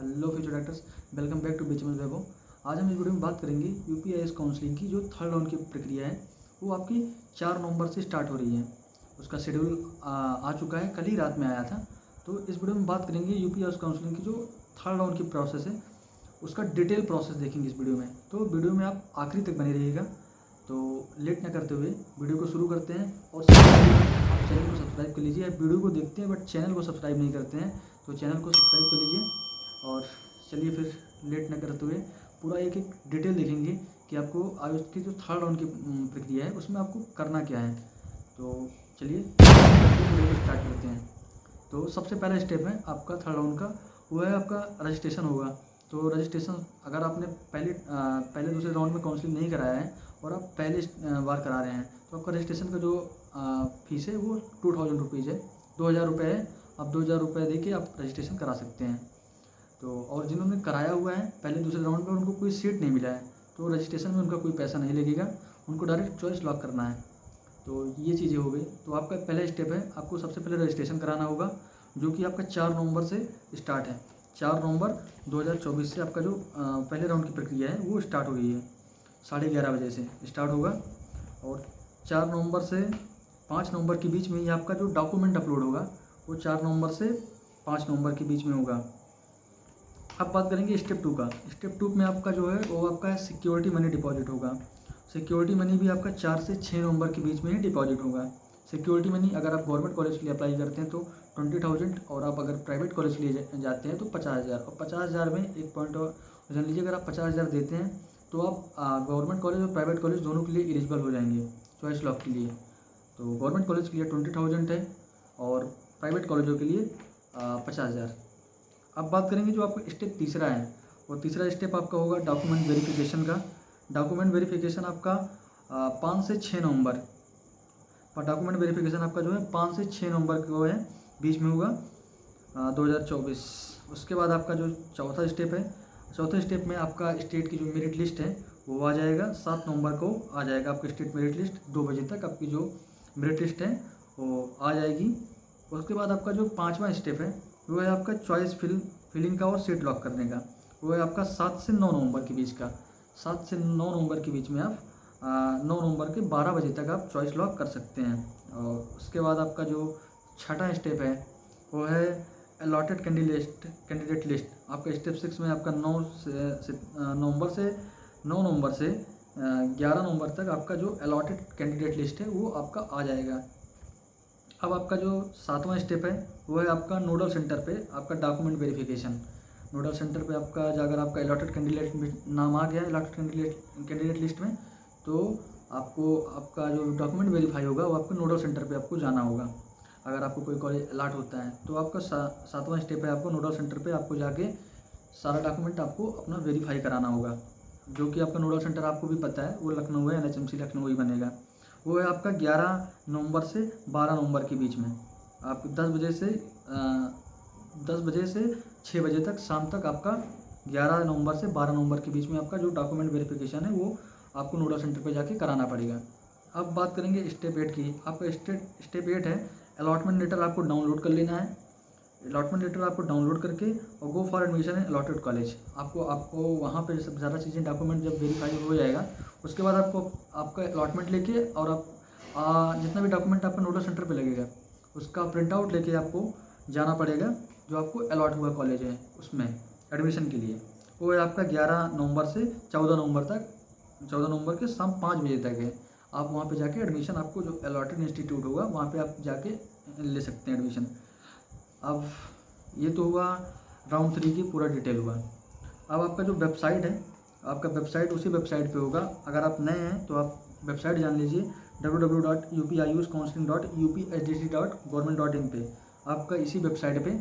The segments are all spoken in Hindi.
Hello future doctors, welcome back to बीचमल वैभव। आज हम इस वीडियो में बात करेंगे यूपीआईएस काउंसलिंग की जो थर्ड राउंड की प्रक्रिया है वो आपकी 4 नवंबर से स्टार्ट हो रही है। उसका शेड्यूल आ चुका है, कल ही रात में आया था। तो इस वीडियो में बात करेंगे यूपीआईएस काउंसलिंग की जो थर्ड राउंड की प्रोसेस है उसका डिटेल प्रोसेस देखेंगे इस वीडियो में। तो वीडियो में आप आखिरी तक बने रहिएगा। तो लेट न करते हुए वीडियो को शुरू करते हैं। और आप चैनल को सब्सक्राइब कर लीजिए। आप वीडियो को देखते हैं बट चैनल को सब्सक्राइब नहीं करते हैं, तो चैनल को सब्सक्राइब कर लीजिए। और चलिए फिर लेट न करते हुए पूरा एक एक डिटेल देखेंगे कि आपको आयुष की जो थर्ड राउंड की प्रक्रिया है उसमें आपको करना क्या है। तो चलिए वीडियो को स्टार्ट करते हैं। तो सबसे पहला स्टेप है आपका थर्ड राउंड का, वो है आपका रजिस्ट्रेशन होगा। तो रजिस्ट्रेशन अगर आपने पहले दूसरे राउंड में काउंसलिंग नहीं कराया है और आप पहले बार करा रहे हैं तो आपका रजिस्ट्रेशन का जो फीस है वो 2000 रुपीज़ है, 2000 रुपये है। आप 2000 रुपये दे के आप रजिस्ट्रेशन करा सकते हैं। तो और जिन्होंने कराया हुआ है पहले दूसरे राउंड में उनको कोई सीट नहीं मिला है तो रजिस्ट्रेशन में उनका कोई पैसा नहीं लगेगा, उनको डायरेक्ट चॉइस लॉक करना है। तो ये चीज़ें हो गई। तो आपका पहला स्टेप है, आपको सबसे पहले रजिस्ट्रेशन कराना होगा जो कि आपका 4 नवंबर से स्टार्ट है। 4 नवंबर 2024 से आपका जो पहले राउंड की प्रक्रिया है वो स्टार्ट हो गई है। 11:30 बजे से स्टार्ट होगा और 4 नवंबर से 5 नवंबर के बीच में ही आपका जो डॉक्यूमेंट अपलोड होगा वो 4 नवंबर से 5 नवंबर के बीच में होगा। अब बात करेंगे स्टेप 2 का। स्टेप 2 में आपका जो है वो आपका सिक्योरिटी मनी डिपॉजिट होगा। सिक्योरिटी मनी भी आपका 4 से 6 नवंबर के बीच में ही डिपॉजिट होगा। सिक्योरिटी मनी अगर आप गवर्नमेंट कॉलेज के लिए अप्लाई करते हैं तो 20,000 और आप अगर प्राइवेट कॉलेज के लिए जाते हैं तो 50,000। और 50,000 में एक पॉइंट और जान लीजिए, अगर आप 50,000 देते हैं तो आप गवर्नमेंट कॉलेज और प्राइवेट कॉलेज दोनों के लिए एलिजिबल हो जाएंगे चॉइस लॉक के लिए। तो गवर्नमेंट कॉलेज के लिए 20,000 है और प्राइवेट कॉलेजों के लिए 50,000। अब बात करेंगे जो आपका स्टेप तीसरा है, और तीसरा स्टेप आपका होगा डॉक्यूमेंट वेरिफिकेशन का। डॉक्यूमेंट वेरिफिकेशन आपका 5 से 6 नवंबर, और डॉक्यूमेंट वेरिफिकेशन आपका जो है 5 से 6 नवंबर को है, बीच में होगा 2024। उसके बाद आपका जो चौथा स्टेप है, चौथे स्टेप में आपका स्टेट की जो मेरिट लिस्ट है वो आ जाएगा। 7 नवंबर को आ जाएगा आपका स्टेट मेरिट लिस्ट। 2 बजे तक आपकी जो मेरिट लिस्ट है वो आ जाएगी। उसके बाद आपका जो पाँचवा स्टेप है वो है आपका चॉइस फिलिंग का और सीट लॉक करने का। वो है आपका 7 से 9 नवंबर के बीच का। 7 से 9 नवंबर के बीच में आप 9 नवंबर के 12 बजे तक आप चॉइस लॉक कर सकते हैं। और उसके बाद आपका जो छठा स्टेप है वो है अलॉटेड कैंडिडेट लिस्ट। आपका स्टेप 6 में आपका 9 नवंबर से 11 नवंबर तक आपका जो अलॉटेड कैंडिडेट लिस्ट है वो आपका आ जाएगा। अब आपका जो 7वां स्टेप है वो है आपका नोडल सेंटर पे आपका डॉक्यूमेंट वेरिफिकेशन। नोडल सेंटर पे आपका अगर आपका अलॉटेड कैंडिडेट नाम आ गया है अलॉटेड कैंडिडेट लिस्ट में, तो आपको आपका जो डॉक्यूमेंट वेरीफाई होगा वो आपको नोडल सेंटर पे आपको जाना होगा। अगर आपको कोई कॉलेज अलॉट होता है तो आपका 7वां स्टेप है, आपको नोडल सेंटर पे आपको जाके सारा डॉक्यूमेंट आपको अपना वेरीफाई कराना होगा। जो कि आपका नोडल सेंटर आपको भी पता है वो लखनऊ है, NHMC लखनऊ ही बनेगा। वो है आपका 11 नवंबर से 12 नवंबर के बीच में। आप 10 बजे से 6 बजे तक शाम तक आपका 11 नवंबर से 12 नवंबर के बीच में आपका जो डॉक्यूमेंट वेरिफिकेशन है वो आपको नोडल सेंटर पर जाके कराना पड़ेगा। अब बात करेंगे स्टेप 8 की। आपका स्टेप 8 है अलॉटमेंट लेटर आपको डाउनलोड कर लेना है। अलॉटमेंट लेटर आपको डाउनलोड करके और go for admission in allotted college. आपको वहाँ पे सब ज़्यादा चीज़ें डॉक्यूमेंट जब वेरीफाई हो जाएगा उसके बाद आपको आपका अलॉटमेंट लेके और आप जितना भी डॉक्यूमेंट आपका नोडल सेंटर पे लगेगा उसका प्रिंट आउट लेके आपको जाना पड़ेगा जो आपको अलॉट हुआ कॉलेज है उसमें एडमिशन के लिए। वो है आपका 11 नवंबर से 14 नवंबर तक, 14 नवंबर के शाम 5 बजे तक है। आप वहाँ पे जाके एडमिशन आपको जो अलॉटेड इंस्टीट्यूट होगा वहाँ पे आप जाके ले सकते हैं एडमिशन। अब ये तो हुआ राउंड 3 की पूरा डिटेल हुआ। अब आपका जो वेबसाइट है, आपका वेबसाइट उसी वेबसाइट पे होगा। अगर आप नए हैं तो आप वेबसाइट जान लीजिए www.upiuscounseling.upsdc.government.in पे। आपका इसी वेबसाइट पे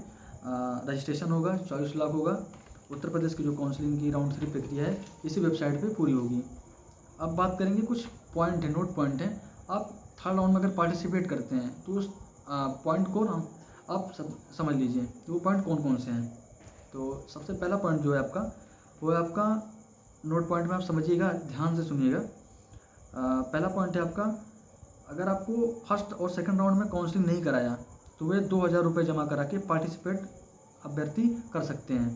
रजिस्ट्रेशन होगा, चॉइस लॉक होगा। उत्तर प्रदेश की जो काउंसलिंग की राउंड 3 प्रक्रिया है इसी वेबसाइट पे पूरी होगी। अब बात करेंगे कुछ पॉइंट है, नोट पॉइंट है। आप थर्ड राउंड में अगर पार्टिसिपेट करते हैं तो उस पॉइंट को ना आप समझ लीजिए तो वो पॉइंट कौन कौन से हैं। तो सबसे पहला पॉइंट जो है आपका वो है आपका नोट पॉइंट में आप समझिएगा, ध्यान से सुनिएगा। पहला पॉइंट है आपका, अगर आपको फर्स्ट और सेकंड राउंड में काउंसलिंग नहीं कराया तो वे 2,000 रुपये जमा करा के पार्टिसिपेट अभ्यर्थी कर सकते हैं।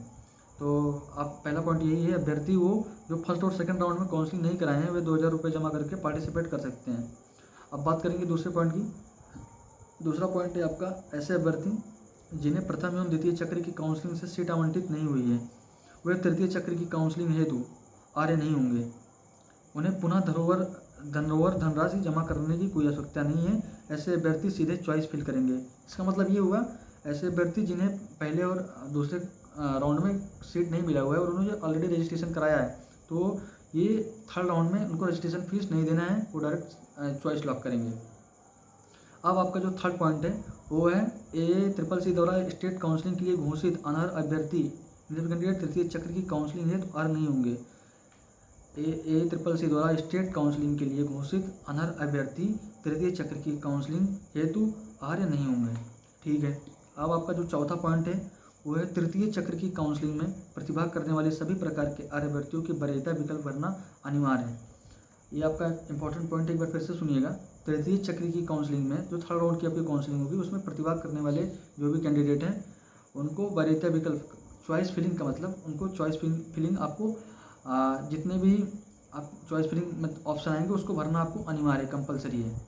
तो आप पहला पॉइंट यही है, अभ्यर्थी वो जो फर्स्ट और सेकंड राउंड में काउंसलिंग नहीं कराए हैं वे 2000 रुपये जमा करके पार्टिसिपेट कर सकते हैं। अब बात करेंगे दूसरे पॉइंट की। दूसरा पॉइंट है आपका, ऐसे अभ्यर्थी जिन्हें प्रथम एवं द्वितीय चक्र की काउंसलिंग से सीट आवंटित नहीं हुई है वे तृतीय चक्र की काउंसलिंग हेतु आर्य नहीं होंगे। उन्हें पुनः धरोहर धनराशि जमा करने की कोई आवश्यकता नहीं है। ऐसे अभ्यर्थी सीधे चॉइस फिल करेंगे। इसका मतलब ये हुआ, ऐसे अभ्यर्थी जिन्हें पहले और दूसरे राउंड में सीट नहीं मिला हुआ है और उन्होंने ऑलरेडी रजिस्ट्रेशन कराया है, तो ये थर्ड राउंड में उनको रजिस्ट्रेशन फीस नहीं देना है, वो डायरेक्ट चॉइस लॉक करेंगे। अब आपका जो थर्ड पॉइंट है वो है ACCC द्वारा स्टेट काउंसलिंग के लिए घोषित अनर्ह अभ्यर्थी कैंडिडेट तृतीय चक्र की काउंसलिंग हेतु अर्ह नहीं होंगे। ACCC द्वारा स्टेट काउंसलिंग के लिए घोषित अनर्ह अभ्यर्थी तृतीय चक्र की काउंसलिंग हेतु आर्य नहीं होंगे। ठीक है। अब आपका जो चौथा पॉइंट है वो है तृतीय चक्र की काउंसलिंग में प्रतिभाग करने वाले सभी प्रकार के अर्ह अभ्यर्थियों की वरीयता विकल्प भरना अनिवार्य है। ये आपका इंपॉर्टेंट पॉइंट, एक बार फिर से सुनिएगा। तृतीय चक्र की काउंसलिंग में जो थर्ड राउंड की आपकी काउंसलिंग होगी उसमें प्रतिभाग करने वाले जो भी कैंडिडेट हैं उनको वरीयता विकल्प, चॉइस फिलिंग का मतलब उनको चॉइस फिलिंग आपको जितने भी आप चॉइस फिलिंग में ऑप्शन आएंगे उसको भरना आपको अनिवार्य, कंपलसरी है।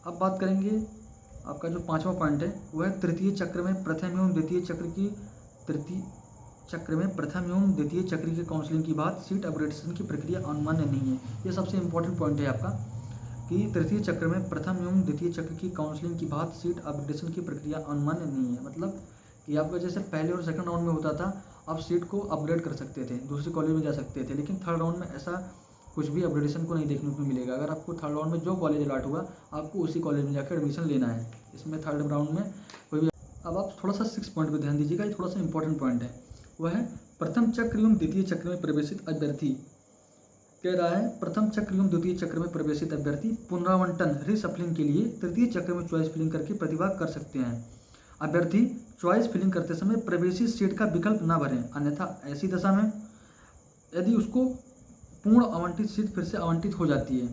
अब बात करेंगे आपका जो पांचवा पॉइंट है वो है तृतीय चक्र में प्रथम एवं द्वितीय चक्र की काउंसलिंग की बात सीट अपग्रेडेशन की प्रक्रिया अमान्य नहीं है। ये सबसे इंपॉर्टेंट पॉइंट है आपका कि तृतीय चक्र में प्रथम एवं द्वितीय चक्र की काउंसलिंग की बात सीट अपग्रेडेशन की प्रक्रिया अमान्य नहीं है। मतलब कि आपका जैसे पहले और सेकंड राउंड में होता था, आप सीट को अपग्रेड कर सकते थे, दूसरे कॉलेज में जा सकते थे, लेकिन थर्ड राउंड में ऐसा कुछ भी अपग्रेडेशन को नहीं देखने को मिलेगा। अगर आपको थर्ड राउंड में जो कॉलेज अलॉट हुआ आपको उसी कॉलेज में जाकर एडमिशन लेना है। इसमें थर्ड राउंड में कोई भी। अब आप थोड़ा सा 6 पॉइंट पर ध्यान दीजिएगा, ये थोड़ा सा इंपॉर्टेंट पॉइंट है। वह है प्रथम चक्र एवं द्वितीय चक्र में प्रवेशित अभ्यर्थी, कह रहा है प्रथम चक्र एवं द्वितीय चक्र में प्रवेशित अभ्यर्थी पुनरावंटन रीसफलिंग के लिए तृतीय चक्र में चॉइस फिलिंग करके प्रतिभाग कर सकते हैं। अभ्यर्थी चॉइस फिलिंग करते समय प्रवेशित सीट का विकल्प न भरें, अन्यथा ऐसी दशा में यदि उसको पूर्ण आवंटित सीट फिर से आवंटित हो जाती है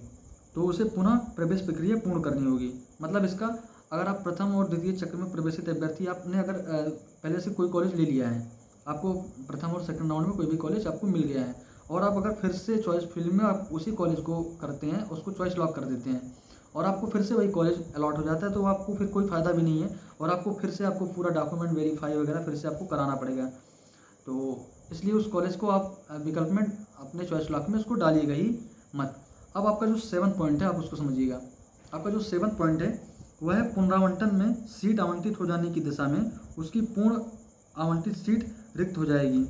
तो उसे पुनः प्रवेश प्रक्रिया पूर्ण करनी होगी। मतलब इसका, अगर आप प्रथम और द्वितीय चक्र में प्रवेशित अभ्यर्थी, आपने अगर पहले से कोई कॉलेज ले लिया है, आपको प्रथम और सेकंड राउंड में कोई भी कॉलेज आपको मिल गया है और आप अगर फिर से चॉइस फिलिंग में आप उसी कॉलेज को करते हैं, उसको चॉइस लॉक कर देते हैं और आपको फिर से वही कॉलेज अलॉट हो जाता है, तो आपको फिर कोई फ़ायदा भी नहीं है और आपको फिर से आपको पूरा डॉक्यूमेंट वेरीफाई वगैरह फिर से आपको कराना पड़ेगा। तो इसलिए उस कॉलेज को आप विकल्प में अपने चॉइस लॉक में उसको डालिएगा ही मत। अब आपका जो 7 पॉइंट है आप उसको समझिएगा। आपका जो 7 पॉइंट है वह है पुनरावंटन में सीट आवंटित हो जाने की दशा में उसकी पूर्ण आवंटित सीट रिक्त हो जाएगी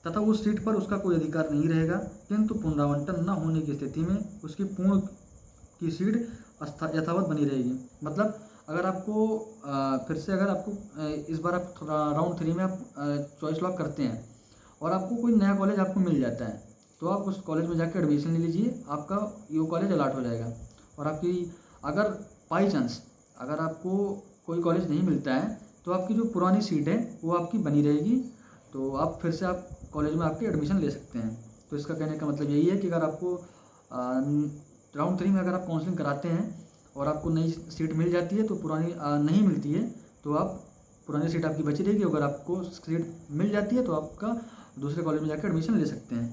तथा उस सीट पर उसका कोई अधिकार नहीं रहेगा, किंतु पुनरावंटन न होने की स्थिति में उसकी पूर्ण की सीट यथावत बनी रहेगी। मतलब अगर आपको फिर से अगर आपको इस बार आप राउंड 3 में आप चॉइस लॉक करते हैं और आपको कोई नया कॉलेज आपको मिल जाता है तो आप उस कॉलेज में जाकर एडमिशन ले लीजिए, आपका ये कॉलेज अलॉट हो जाएगा। और आपकी अगर बाई चांस अगर आपको कोई कॉलेज नहीं मिलता है तो आपकी जो पुरानी सीट है वो आपकी बनी रहेगी, तो आप फिर से आप कॉलेज में आपके एडमिशन ले सकते हैं। तो इसका कहने का मतलब यही है कि अगर आपको राउंड 3 में अगर आप काउंसलिंग कराते हैं और आपको नई सीट मिल जाती है तो पुरानी नहीं मिलती है तो आप पुरानी सीट आपकी बची रहेगी। अगर आपको सीट मिल जाती है तो आपका दूसरे कॉलेज में जाकर एडमिशन ले सकते हैं।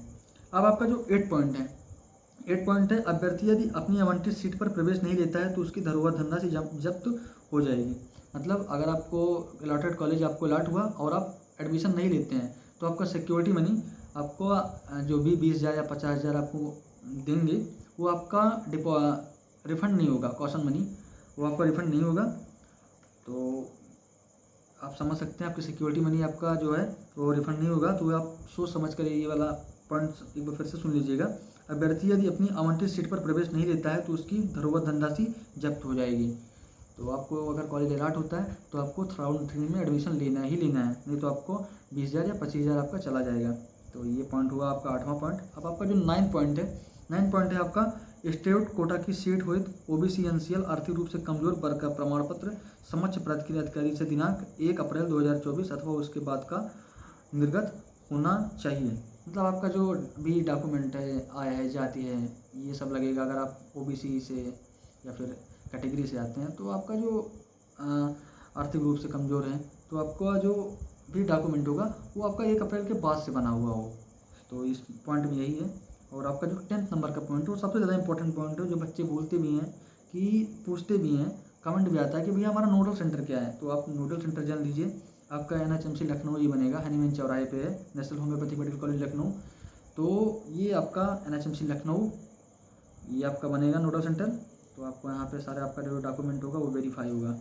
अब आपका जो 8 पॉइंट है अभ्यर्थी यदि अपनी आवंटित सीट पर प्रवेश नहीं लेता है तो उसकी धरोहर धनराशि जब्त हो जाएगी। मतलब अगर आपको अलॉटेड कॉलेज आपको अलॉट हुआ और आप एडमिशन नहीं लेते हैं तो आपका सिक्योरिटी मनी आपको जो भी 20,000 या 50,000 आपको देंगे वो आपका रिफ़ंड नहीं होगा, कॉशन मनी वो आपका रिफ़ंड नहीं होगा। तो आप समझ सकते हैं आपकी सिक्योरिटी मनी आपका जो है वो रिफ़ंड नहीं होगा। तो आप सोच समझ कर ये वाला पॉइंट एक बार फिर से सुन लीजिएगा। अभ्यर्थी यदि अपनी आवंटित सीट पर प्रवेश नहीं लेता है तो उसकी धरोहर धनराशि जब्त हो जाएगी। तो आपको अगर कॉलेज अलॉट होता है तो आपको राउंड 3 में एडमिशन लेना ही लेना है, नहीं तो आपको 20,000 या 25,000 आपका चला जाएगा। तो ये पॉइंट हुआ आपका 8वां पॉइंट। अब आपका जो 9 पॉइंट है आपका स्टेट कोटा की सीट हुई OBC NCL आर्थिक रूप से कमजोर वर्ग का प्रमाण पत्र समक्ष प्राधिकारी अधिकारी से दिनांक 1 अप्रैल 2024 अथवा उसके बाद का निर्गत होना चाहिए। मतलब आपका जो भी डॉक्यूमेंट है, आय है, जाति है, ये सब लगेगा। अगर आप OBC से या फिर कैटेगरी से आते हैं तो आपका जो आर्थिक रूप से कमज़ोर है तो आपका जो भी डॉक्यूमेंट होगा वो आपका 1 अप्रैल के बाद से बना हुआ हो। तो इस पॉइंट में यही है। और आपका जो 10th नंबर का पॉइंट है वो सबसे ज़्यादा इंपॉर्टेंट पॉइंट है, जो बच्चे बोलते भी हैं कि पूछते भी हैं, कमेंट भी आता है कि भैया हमारा नोडल सेंटर क्या है। तो आप नोडल सेंटर जान लीजिए, आपका NHMC लखनऊ ही बनेगा, हनीमैन चौराहे पे है, national homeopathic medical college Lucknow. तो ये आपका NHMC लखनऊ, ये आपका बनेगा नोडल सेंटर। तो आपको यहाँ पे सारे आपका जो डॉक्यूमेंट होगा वो वेरीफाई होगा।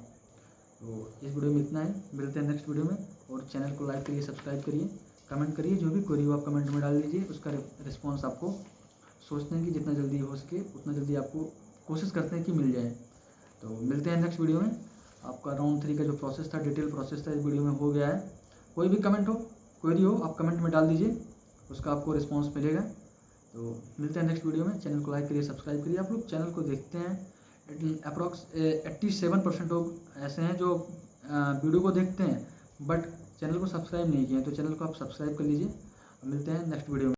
तो इस वीडियो में इतना ही, मिलते हैं नेक्स्ट वीडियो में। और चैनल को लाइक करिए, सब्सक्राइब करिए, कमेंट करिए, जो भी क्वेरी हो आप कमेंट में डाल दीजिए, उसका रिस्पॉन्स आपको सोचते हैं कि जितना जल्दी हो सके उतना जल्दी आपको कोशिश करते हैं कि मिल जाए। तो मिलते हैं नेक्स्ट वीडियो में। आपका राउंड 3 का जो प्रोसेस था, डिटेल प्रोसेस था, इस वीडियो में हो गया है। कोई भी कमेंट हो, क्वेरी हो, आप कमेंट में डाल दीजिए, उसका आपको रिस्पॉन्स मिलेगा। तो मिलते हैं नेक्स्ट वीडियो में। चैनल को लाइक करिए, सब्सक्राइब करिए। आप लोग चैनल को देखते हैं, अप्रॉक्स 87% लोग ऐसे हैं जो वीडियो को देखते हैं बट चैनल को सब्सक्राइब नहीं किए हैं। तो चैनल को आप सब्सक्राइब कर लीजिए। मिलते हैं नेक्स्ट वीडियो में।